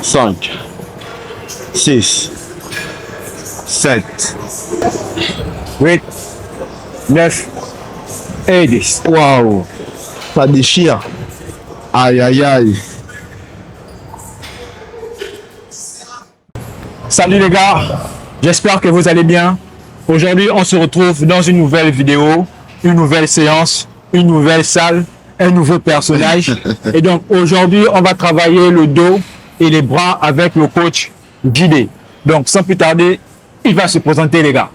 5, 6, 7, 8, 9 et 10. waouh, ça déchire. Aïe, aïe, aïe. Salut les gars, j'espère que vous allez bien. Aujourd'hui, on se retrouve dans une nouvelle vidéo, une nouvelle séance, une nouvelle salle, un nouveau personnage. Et donc aujourd'hui, on va travailler le dos et les bras avec le coach Guidé. Donc sans plus tarder, il va se présenter les gars.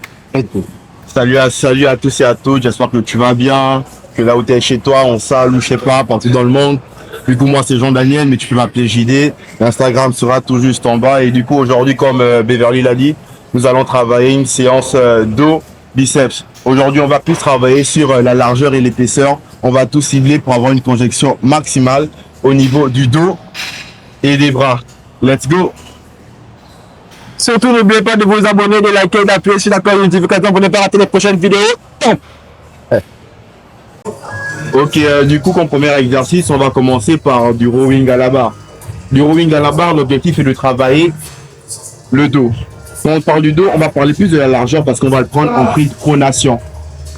Salut à tous et à toutes, j'espère que tu vas bien, que là où tu es chez toi, en salle ou je sais pas, partout dans le monde. Du coup, moi c'est Jean-Daniel, mais tu peux m'appeler JD. L'Instagram sera tout juste en bas. Et du coup, aujourd'hui, comme Beverly l'a dit, nous allons travailler une séance dos, biceps. Aujourd'hui, on va plus travailler sur la largeur et l'épaisseur. On va tout cibler pour avoir une conjonction maximale au niveau du dos et des bras. Let's go! Surtout, n'oubliez pas de vous abonner, de liker, d'appuyer sur la cloche de notification pour ne pas rater les prochaines vidéos. Ok, du coup, comme premier exercice, on va commencer par du rowing à la barre. Du rowing à la barre, l'objectif est de travailler le dos. Quand on parle du dos, on va parler plus de la largeur parce qu'on va le prendre en prise de pronation.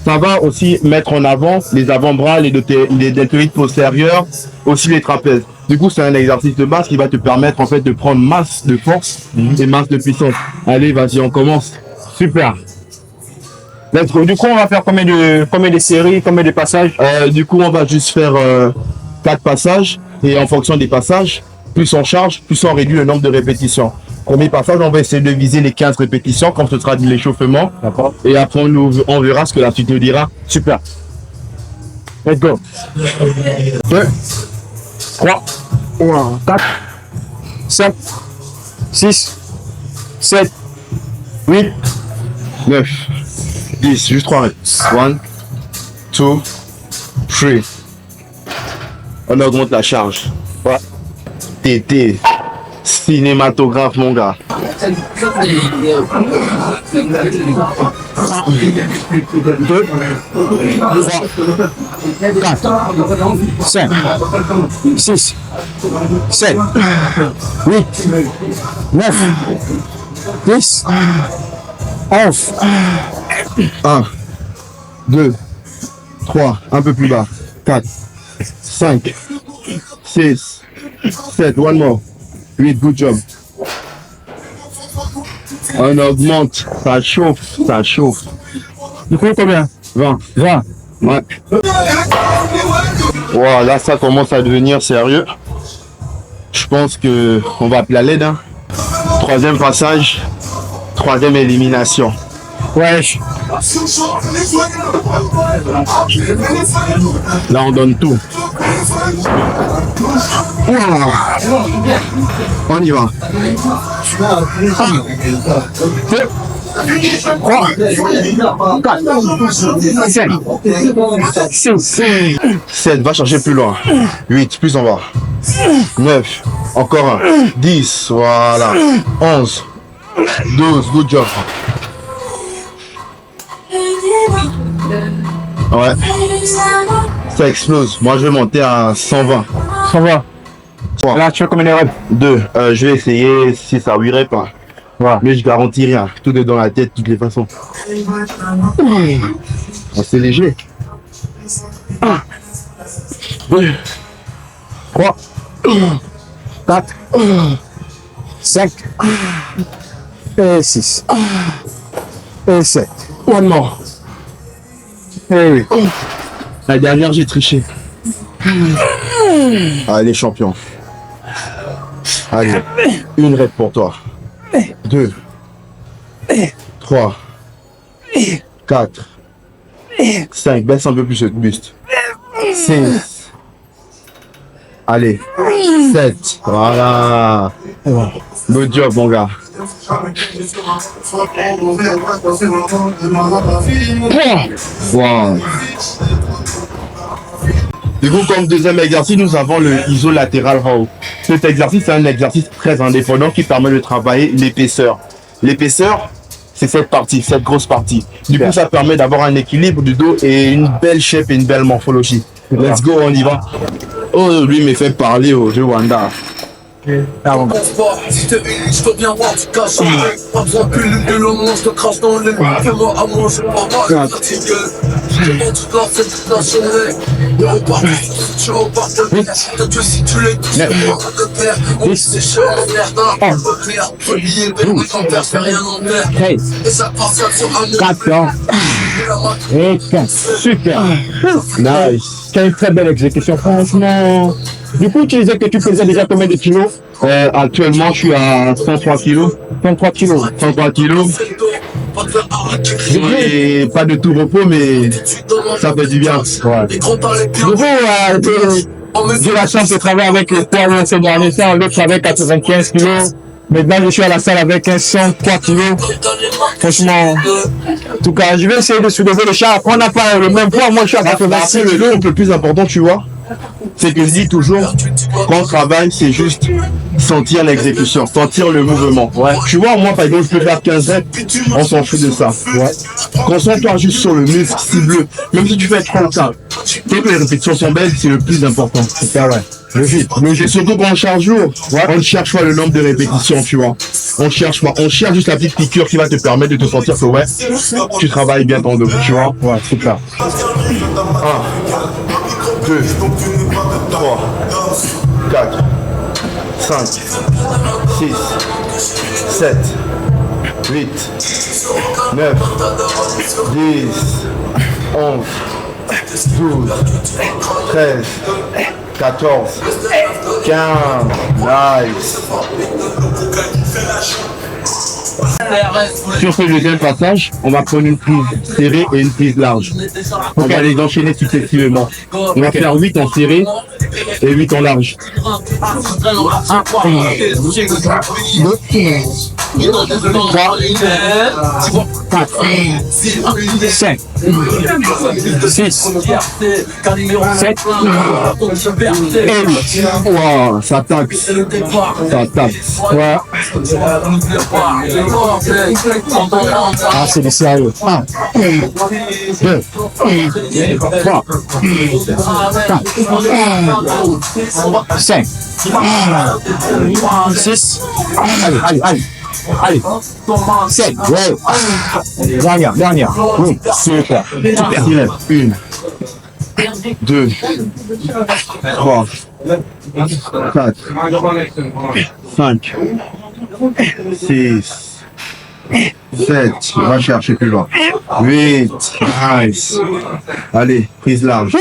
Ça va aussi mettre en avant les avant-bras, les deltoïdes postérieurs, aussi les trapèzes. Du coup, c'est un exercice de base qui va te permettre en fait de prendre masse de force et masse de puissance. Allez, vas-y, on commence. Super. Let's go. Du coup, on va faire combien de séries, combien de passages? Du coup, on va juste faire 4 passages et en fonction des passages, plus on charge, plus on réduit le nombre de répétitions. Premier passage, on va essayer de viser les 15 répétitions comme ce sera de l'échauffement. D'accord. Et après, on verra ce que la suite nous dira. Super. Let's go. 2, 3, 4, 5, 6, 7, 8, 9, 10, juste 3 reps. 1, 2, 3. On augmente la charge. Ouais. TT. Cinématographe, mon gars. 2, 3, 4, 5, 6, 7, 8, 9, 10, 11. 1, 2, 3, un peu plus bas. 4, 5, 6, 7, one more. 8, good job. On augmente, ça chauffe, ça chauffe. Du coup, combien? 20. 20. Ouais. Wow, là, ça commence à devenir sérieux. Je pense que on va appeler à l'aide. Hein. Troisième passage, troisième élimination. Ouais. Là, on donne tout. On y va. 2, 3, 4, 5, 6, 7, va chercher plus loin. 8, plus en bas. 9, encore un. 10, voilà. 11, 12, good job. Ouais. Ça explose. Moi, je vais monter à 120. ça va. 3, Là, tu fais combien de reps? 2. Je vais essayer 6 à 8 reps. Hein. Ouais. Mais je garantis rien. Tout est dans la tête, de toutes les façons. Oh, c'est léger. 1, 2, 3, 4, 5, et 6, et 7. One more. Et 8. La dernière, j'ai triché. Allez, champion. Allez, une rep pour toi. 2, 3, 4, 5. Baisse un peu plus ce buste. 6. Allez, 7. Voilà. Good job, mon gars. Wow. Du coup, comme deuxième exercice, nous avons le isolatéral row. Cet exercice est un exercice très indépendant qui permet de travailler l'épaisseur. L'épaisseur, c'est cette partie, cette grosse partie. Du coup, ça permet d'avoir un équilibre du dos et une belle shape et une belle morphologie. Let's go, on y va. Oh, lui me fait parler au jeu Wanda. Ah, bon. Si t'es unique, je dois bien voir du cash. Pas besoin de pilule de l'homme, je te crache dans le lit. Fais-moi à manger, pas mal, fatigué. J'ai pas toute la fête, toute la journée. Et on part, tu repars de merde. Toi, tu si tu l'es, tu sais pas de père. On sait cher, on merde, un peu clair. Premier bébé, ton père fait rien en mer. Et ça passe sur un 14 et 15. Super. Nice. C'est une très belle exécution, franchement. Du coup, tu disais que tu faisais déjà combien de kilos? Actuellement, je suis à 103 kilos. 33 kilos. 103 kilos. Et pas de tout repos, mais ça fait du bien. Ouais. Du coup, j'ai la chance de travailler avec le poids ces derniers temps, l'autre avec 95 kilos. Maintenant, je suis à la salle avec un 103 kilos. Franchement, en tout cas, je vais essayer de soulever le char. On n'a pas le même poids. Moi, je suis à 86 Après, kilos. le plus important, tu vois, c'est que je dis toujours, quand on travaille, c'est juste sentir l'exécution, sentir le mouvement. Ouais. Tu vois, moi, par exemple, je peux faire 15 reps, on s'en fout de ça. Ouais. Concentre-toi juste sur le muscle cibleux. Même si tu fais 30 ça, tant que les répétitions sont belles, c'est le plus important. C'est vrai. Logique. Et surtout quand on charge lourd, on ne cherche pas le nombre de répétitions, tu vois. On cherche pas. On cherche juste la petite piqûre qui va te permettre de te sentir que ouais, tu travailles bien ton dos, tu vois. Ouais, super. 1, 2, 3, 4, 5, 6, 7, 8, 9, 10, 11, 12, 13, 14, 15, nice. Sur ce deuxième passage, on va prendre une prise serrée et une prise large. On va les enchaîner successivement. On va faire 8 en serré et 8 en large. 3, 4, 5, 6, 7 et 8. Wow, ça tape. Ça tape. Ouais. Ah, c'est du sérieux. 1, 2, 3, 4, 5, 6, allez, 7, ouais. Dernière. Oui, super. 1, 2, 3, 4, 5, 6, 7, on va chercher plus loin. 8, nice. Allez, prise large.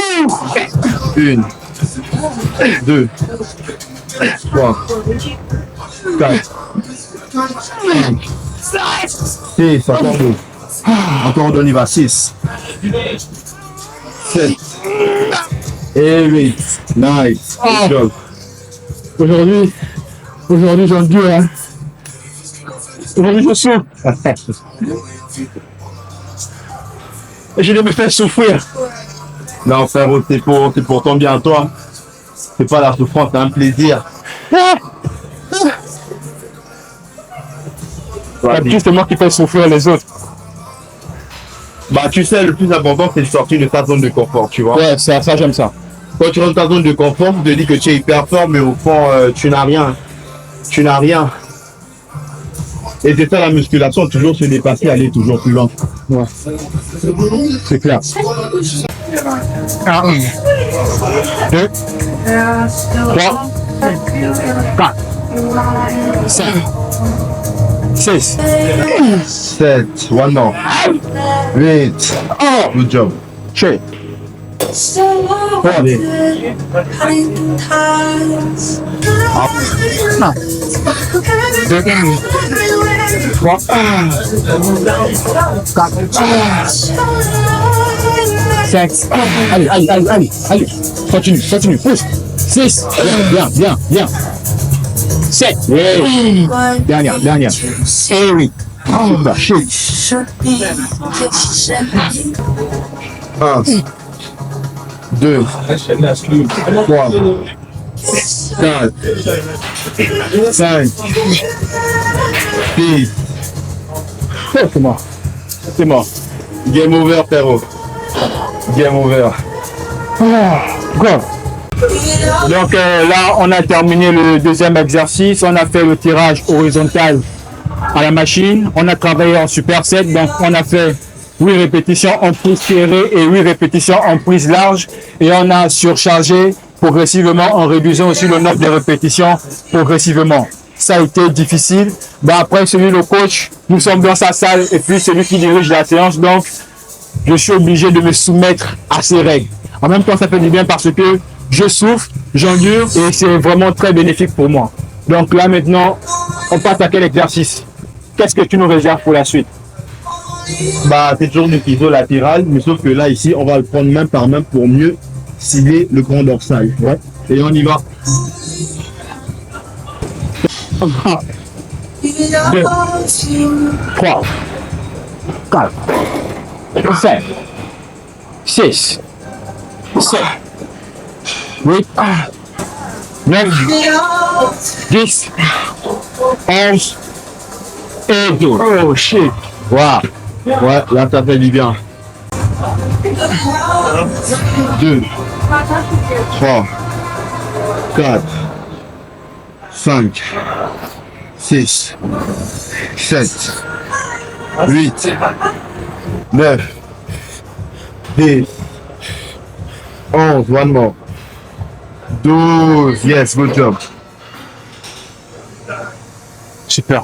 1, 2, 3, 4, 5, 6, encore 2. Encore 2, on y va. 6, 7 et 8. Nice. Good job. Aujourd'hui, j'en dis, hein. Aujourd'hui, je souffre. Et je vais me faire souffrir. Non, frérot, c'est pour ton bien, toi. C'est pas la souffrance, c'est un plaisir. C'est moi qui fais souffrir les autres. Bah, tu sais, le plus important, c'est de sortir de ta zone de confort, tu vois. Ouais, ça j'aime ça. Quand tu rentres dans ta zone de confort, tu te dis que tu es hyper fort, mais au fond, tu n'as rien. Tu n'as rien. Et c'est ça la musculation, toujours se dépasser, aller toujours plus loin. Ouais. C'est clair. 1, 2, 3, 4, 5, 6, 7, one more. 8. Oh, good job. 3, Allez. 2, 3, 4, 5. Allez. Continue. Pousse. 6. Bien. 7. Dernière. Et 8. Super. 1, 2, 3, 4, 5, 6. C'est mort. Game over, frérot. Game over. Go. Donc là, on a terminé le deuxième exercice. On a fait le tirage horizontal à la machine. On a travaillé en superset. Donc, on a fait 8 répétitions en prise serrée et 8 répétitions en prise large. Et on a surchargé progressivement en réduisant aussi le nombre de répétitions progressivement. Ça a été difficile. Bon, après, le coach, nous sommes dans sa salle et puis celui qui dirige la séance. Donc, je suis obligé de me soumettre à ces règles. En même temps, ça fait du bien parce que je souffre, j'endure et c'est vraiment très bénéfique pour moi. Donc là, maintenant, on passe à quel exercice? Qu'est-ce que tu nous réserves pour la suite? Bah, c'est toujours du iso-latéral, mais sauf que là, ici, on va le prendre main par main pour mieux cibler le grand dorsal. Ouais. Et on y va. 2, 3, 4, 5, 6, 7, 8, 9, 10, 11 et 12. Oh shit. Wow. Ouais, là, ça fait du bien. 2, 3, 4, 5, 6, 7, 8, 9, 10, 11, one more. 12, yes, good job. Super.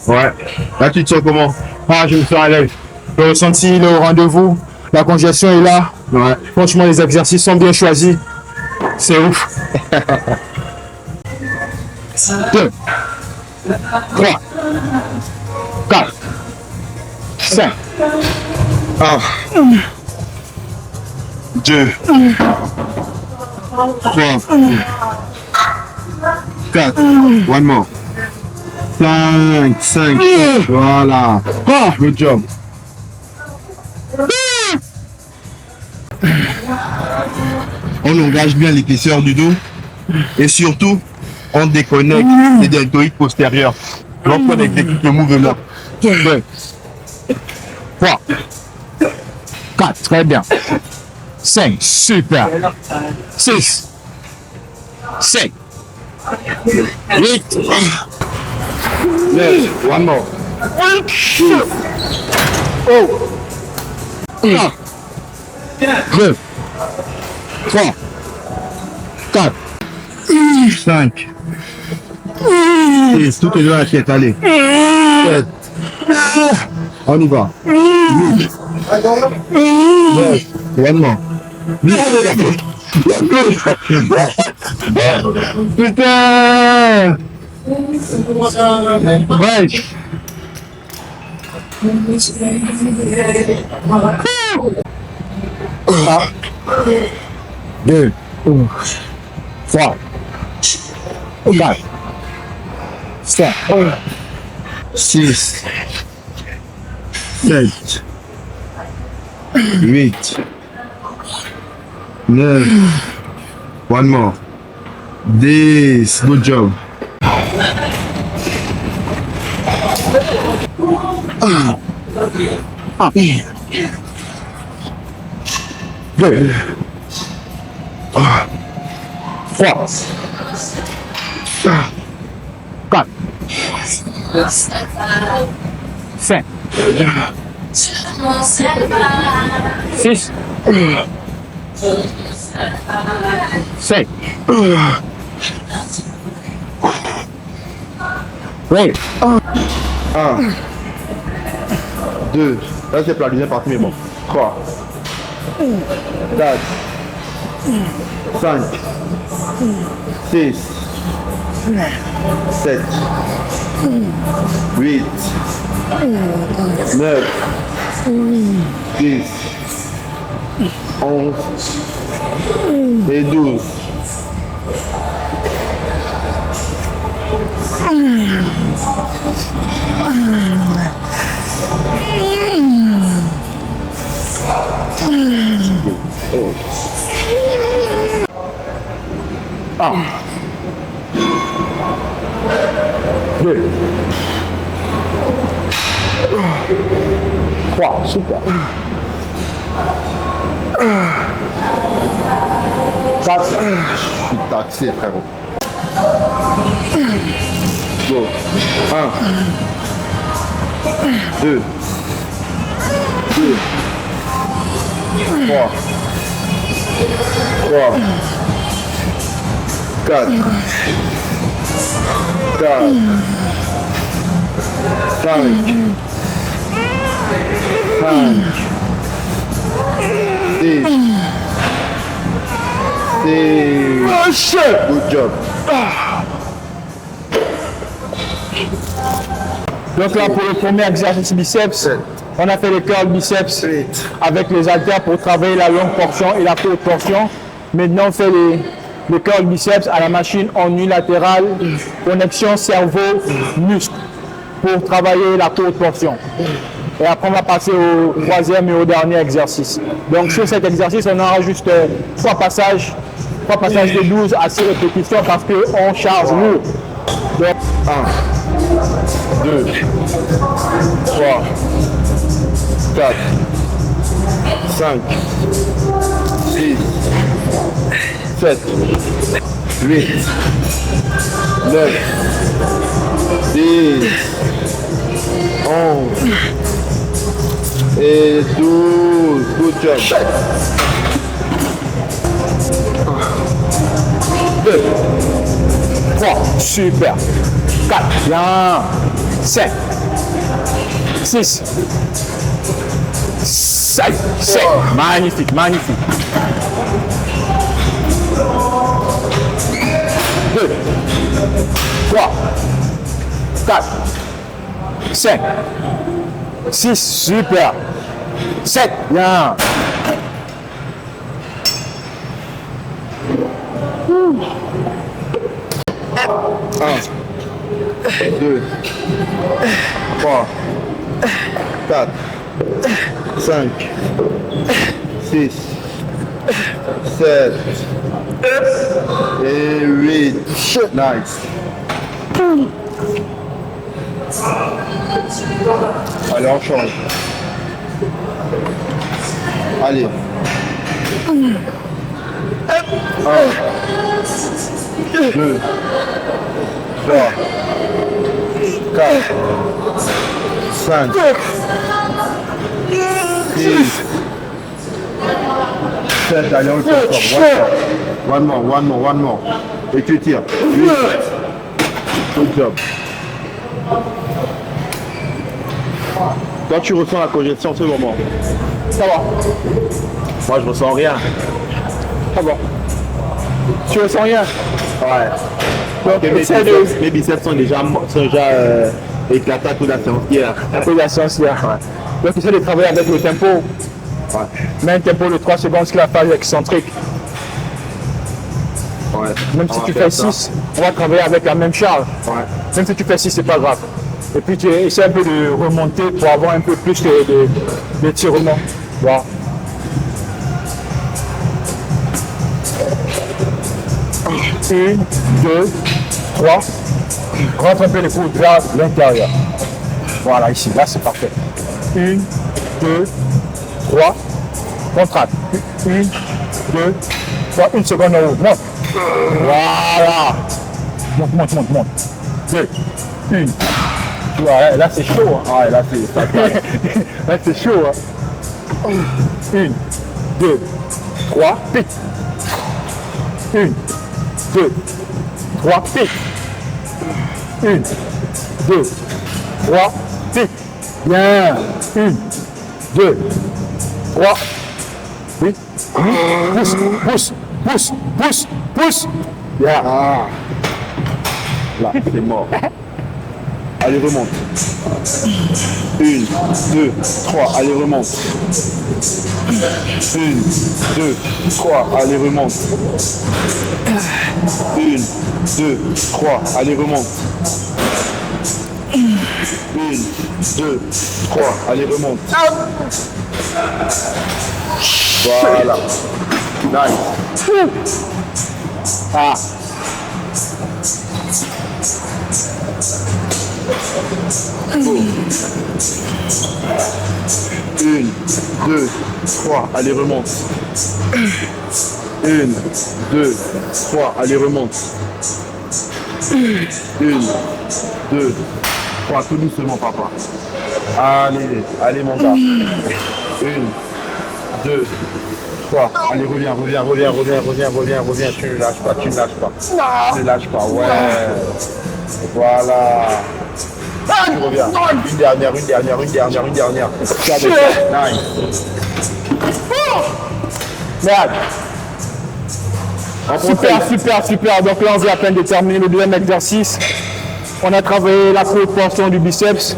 Ouais. Là, tu te sens comment? Ah, je me sens à l'aise. Le ressenti, le rendez-vous, la congestion est là. Ouais. Franchement, les exercices sont bien choisis. C'est ouf. 2, 3, 4, 5, 1, 2, 3, 4, one more. 5, voilà. Good job. On engage bien l'épaisseur du dos et surtout, on déconnecte les deltoïdes postérieurs lorsqu'on exécute le mouvement. 2, 3, 4, très bien. 5, super. 6, 7, 8, 9, one more. 2, 3, 4, 5. 6, tout est dans la tête, allez. 7. On y va. 8. 9. One more. putain. Ouais. 2, 3, 4, 5, 6, 7, 8, 9, one more. 10, good job. Deux, 3, 4, 5, 6, 7, 8, 1, 2, là c'est pour la deuxième partie, mais bon. 3, 4, 5, 6, 7, 8, 9, 10, 11 et 12. Deux, 3, super. 4. Je suis taxé, frérot. Go. 1. 2. 3. 4. 5. 6. Oh shit! Good job. Donc là, pour le premier exercice biceps, on a fait les curls biceps avec les haltères pour travailler la longue portion et la courte portion. Maintenant, on fait les curls biceps à la machine en unilatéral, connexion cerveau-muscle pour travailler la courte portion. Et après, on va passer au troisième et au dernier exercice. Donc, sur cet exercice, on aura juste 3 passages de 12 à 6 répétitions parce qu'on charge lourd. Donc, 1, 2, 3, 4, 5, 6, 7, 8, 9, 10, 11 et 12. Good job. 2, 3, super. 4, bien. 5, 6, 7, 7. Magnifique, magnifique. 2, 3, 4, 5, 6, super. 7, bien. 2, 3, 4, 5, 6, 7 et 8. Nice. Allez, on change. Allez. 1, 2, 3, 4, 5, 6, 7. Allez, on le fait fort. One more. Et tu tires. 8. Good job. Quand tu ressens la congestion en ce moment? Ça va. Moi, je ressens rien. Ah bon. Tu ressens rien? Ouais. Donc, Mes biceps sont déjà éclatés à toute la séance hier. Après la séance hier. Ouais. Donc, essaie de travailler avec le tempo. Ouais. Mais un tempo de 3 secondes, ce qu'il a fait excentrique. Ouais. Même si tu fais 6, on va travailler avec la même charge. Ouais. Même si tu fais 6, c'est pas grave. Et puis tu essaies un peu de remonter pour avoir un peu plus d'étirement. Voilà. Une, 2, 3. Rentre un peu les coudes vers l'intérieur. Voilà, ici, là c'est parfait. 1, 2, 3. Contracte. 1, 2, 3. Une seconde en haut. Monte. Voilà. Monte. 2, 1. Tu vois, là c'est chaud. Hein. Ouais, là c'est ça. Là c'est chaud. Hein. 1, 2, 3, pique. 1, 2, 3, pique. 1, 2, 3, pique. Bien. 1, 2, 3. Oui. Pousse. Bien. Ah. Là, c'est mort. Allez, remonte. 1, 2, 3. Allez, remonte. 1, 2, 3. Allez, remonte. 1, 2, 3. Allez, remonte. 1, 2, 3. Allez, remonte. Voilà. Nice. Ah. Une, deux, trois, allez remonte. 1, 2, 3. Allez, remonte. 1, 2, 3. Tout doucement, papa. Allez, allez, mon gars. 1, 2, 3. Allez, reviens. Tu ne lâches pas. Tu ne lâches pas, ouais. Voilà. Tu reviens. Une dernière. Nice. Merde. Super. Donc là, on vient à peine de terminer le deuxième exercice. On a travaillé la portion du biceps.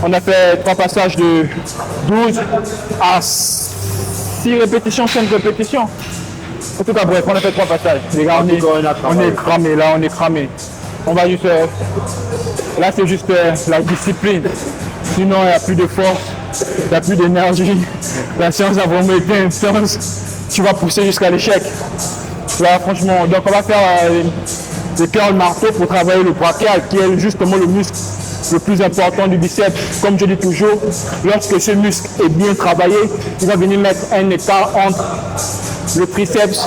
On a fait 3 passages de 12 à 6 répétitions, 5 répétitions. En tout cas, bref, on a fait 3 passages. Les gars, on est cramé, là, on est cramé. On va juste... là, c'est juste la discipline. Sinon, il n'y a plus de force, il n'y a plus d'énergie. La séance a vraiment été intense. Tu vas pousser jusqu'à l'échec. Là, franchement, donc on va faire le curl marteau pour travailler le brachial, qui est justement le muscle le plus important du biceps. Comme je dis toujours, lorsque ce muscle est bien travaillé, il va venir mettre un écart entre le triceps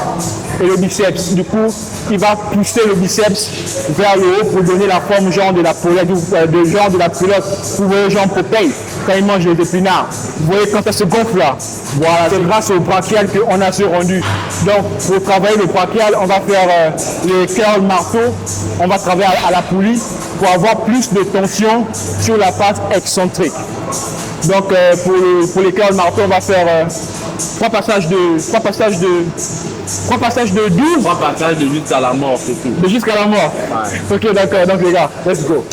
et le biceps. Du coup, il va pousser le biceps vers le haut pour donner la forme genre de la pelote, genre de la pelote. Vous voyez, genre Popeye, quand il mange les épinards. Vous voyez quand ça se gonfle là. Voilà, c'est grâce au brachial qu'on a ce rendu. Donc, pour travailler le brachial, on va faire les curls marteau. On va travailler à la poulie pour avoir plus de tension sur la face excentrique. Donc, pour les curls marteau, on va faire 3 passages de 12. 3 passages de jusqu'à la mort, c'est tout. De jusqu'à la mort. Ouais. Ok, d'accord. Donc les gars, let's go.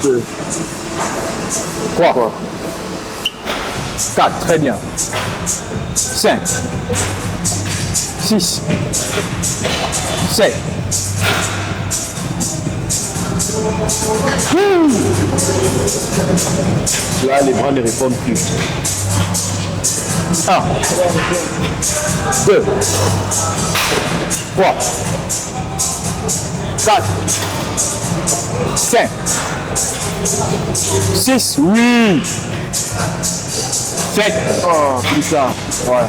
2, 3, 4, très bien. 5, 6, 7. Là, les bras ne répondent plus. 1, 2, 3, 4, 5, 6, oui, 7, oh, plus ça, voilà.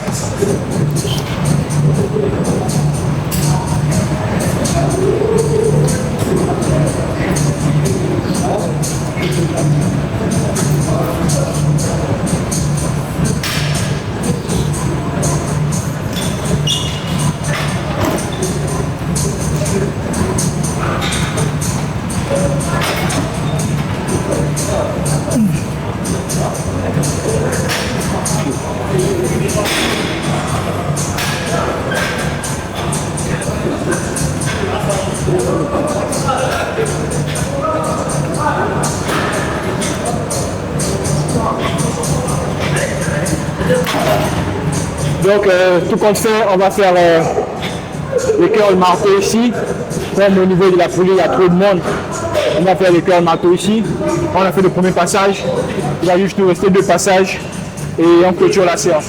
Donc, tout compte fait, on va faire les curls marteau ici. Comme au niveau de la poulie, il y a trop de monde. On va faire les curls marteau ici. On a fait le premier passage. Il va juste nous rester 2 passages. Et on clôture la séance.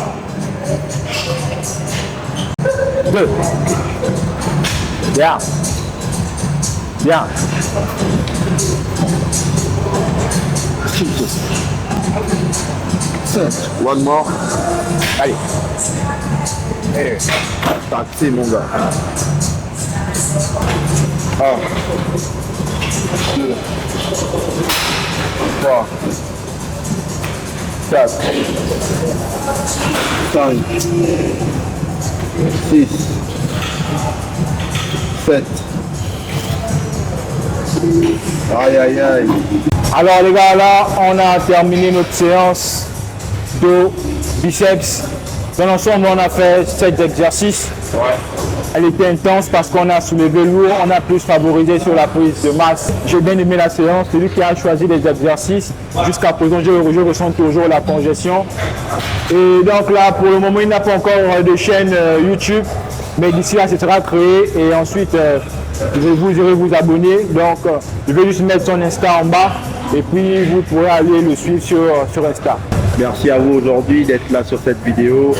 2. Bien. Bien. 7. One more. Allez. Allez. C'est mon gars. 1, 2, 3, 4, 5, 6, 7. Aïe aïe aïe. Alors les gars, là, on a terminé notre séance de biceps. Dans l'ensemble, on a fait 7 exercices. Ouais. Elle était intense parce qu'on a soulevé lourd, on a plus favorisé sur la prise de masse. J'ai bien aimé la séance, celui qui a choisi les exercices. Jusqu'à présent, je ressens toujours la congestion. Et donc là, pour le moment, il n'a pas encore de chaîne YouTube. Mais d'ici là, ce sera créé et ensuite, vous irez vous abonner. Donc, je vais juste mettre son Insta en bas et puis vous pourrez aller le suivre sur Insta. Merci à vous aujourd'hui d'être là sur cette vidéo.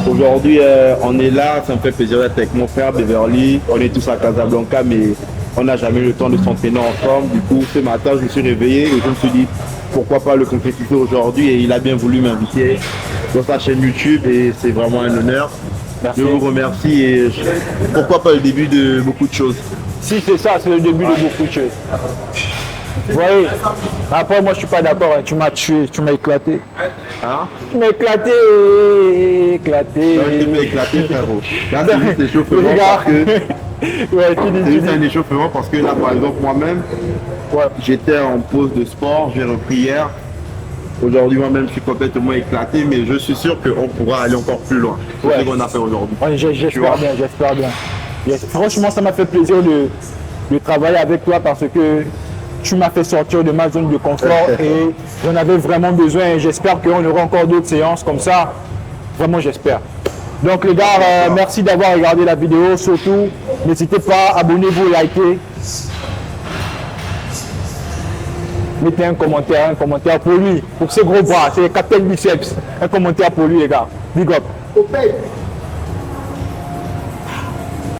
Aujourd'hui, on est là, ça me fait plaisir d'être avec mon frère Beverly. On est tous à Casablanca, mais on n'a jamais eu le temps de s'entraîner ensemble. Du coup, ce matin, je me suis réveillé et je me suis dit, pourquoi pas le concrétiser aujourd'hui. Et il a bien voulu m'inviter dans sa chaîne YouTube et c'est vraiment un honneur. Merci. Je vous remercie et pourquoi pas le début de beaucoup de choses. Si c'est ça, c'est le début de beaucoup de choses. Vous voyez, après moi je suis pas d'accord, hein. Tu m'as tué, tu m'as éclaté. Hein? Tu m'as éclaté, éclaté. Non, je t'ai fait éclater, frérot. Là, c'est juste l'échauffement Regarde. parce que Ouais, tu dis, c'est tu juste dis. un échauffement parce que là, par exemple, moi-même, Ouais. j'étais en pause de sport, j'ai repris hier. Aujourd'hui, moi-même, je suis complètement éclaté, mais je suis sûr qu'on pourra aller encore plus loin. C'est Ouais. ce qu'on a fait aujourd'hui. Ouais, Tu vois. j'espère bien, j'espère bien. Franchement, ça m'a fait plaisir de travailler avec toi parce que tu m'as fait sortir de ma zone de confort et j'en avais vraiment besoin et j'espère qu'on aura encore d'autres séances comme ça. Vraiment, j'espère. Donc les gars, merci d'avoir regardé la vidéo. Surtout, n'hésitez pas, abonnez-vous, likez. Mettez un commentaire pour lui, pour ce gros bras, c'est Captain Biceps. Un commentaire pour lui les gars. Big up.